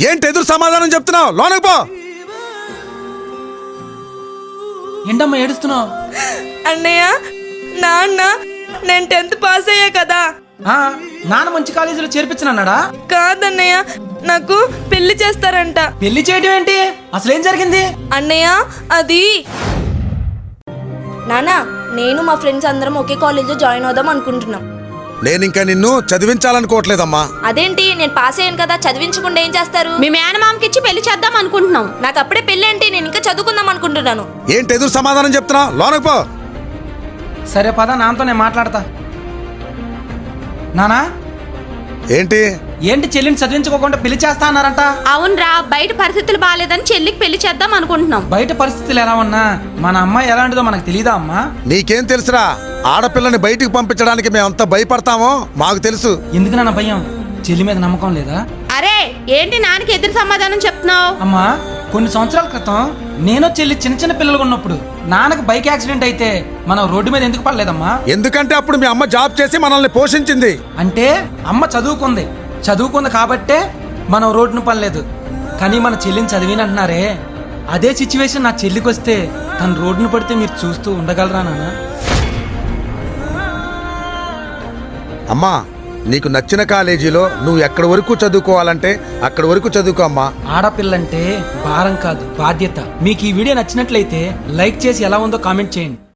ఏంటి ఎదురు సమాధానం చెప్తున్నావు? లోనకి పో. ఏంటమ్మా ఏడుస్తున్నావు? అన్నయ్య, నాన్న నేను 10th పాస్ అయ్యా కదా. నాన్న మంచి కాలేజీలో చేర్పించనన్నాడా? కాదన్నయ్య, నాకు పెళ్లి చేస్తారంట. పెళ్లి చేయడం ఏంటి? అసలు ఏం జరిగింది? అన్నయ్య, అది నానా, నేను మా ఫ్రెండ్స్ అందరం ఒకే కాలేజ్లో జాయిన్ అవుదాం అనుకుంటున్నాం. నేను ఇంకా నిన్ను చదివించాలనుకోవట్లేదమ్మా. అదేంటి, నేను పాస్ అయ్యాను కదా, చదివించకుండా ఏం చేస్తారు? మీ మేనమామకి ఇచ్చి పెళ్లి చేద్దాం అనుకుంటున్నాం. నాకు అప్పుడే పెళ్లి ఏంటి, నేను ఇంకా చదువుకుందాం అనుకుంటున్నాను. ఏంటి ఎదురు సమాధానం చెప్తున్నావు? లోనకి పో. సరే పద, నాన్నతో నేను మాట్లాడతా. నానా ఏంటి ఏంటి చెల్లిని చదివించుకోకుండా పెళ్లి చేస్తా అన్నారంట? అవునరా, బయట పరిస్థితులు బాగాలేదని చెల్లికి పెళ్లి చేద్దాం అనుకుంటున్నాం. బయట పరిస్థితులు ఎలా ఉన్నా మన అమ్మాయి ఎలాంటిదో మనకు తెలీదా అమ్మా? నీకేం తెలుసురా? ఆడపిల్లని బయటికి పంపించడానికి మేమంతా భయపడతామో మాకు తెలుసు. ఎందుకు నాన్న భయం? చెల్లి మీద నమ్మకం లేదా? అరే ఏంటి నాన్నకి ఎదురు సమాధానం చెప్తున్నావు? అమ్మా, కొన్ని సంవత్సరాల క్రితం నేను చెల్లి చిన్న చిన్న పిల్లలు ఉన్నప్పుడు నాన్నకు బైక్ యాక్సిడెంట్ అయితే మనం రోడ్డు మీద ఎందుకు పడలేదమ్మా? ఎందుకంటే అప్పుడు మీ అమ్మ జాబ్ చేసి మనల్ని పోషించింది. అంటే అమ్మ చదువుకుంది కాబట్టే మనం రోడ్డును పడలేదు. కానీ మన చెల్లిని చదివినంటున్నారే, అదే సిచ్యువేషన్ నా చెల్లికి వస్తే తను రోడ్డును పడితే మీరు చూస్తూ ఉండగలరా నాన్న? అమ్మా, నీకు నచ్చిన కాలేజీలో నువ్వు ఎక్కడి వరకు చదువుకోవాలంటే అక్కడి వరకు చదువుకో అమ్మా. ఆడపిల్లంటే భారం కాదు, బాధ్యత. మీకు ఈ వీడియో నచ్చినట్లయితే లైక్ చేసి ఎలా ఉందో కామెంట్ చేయండి.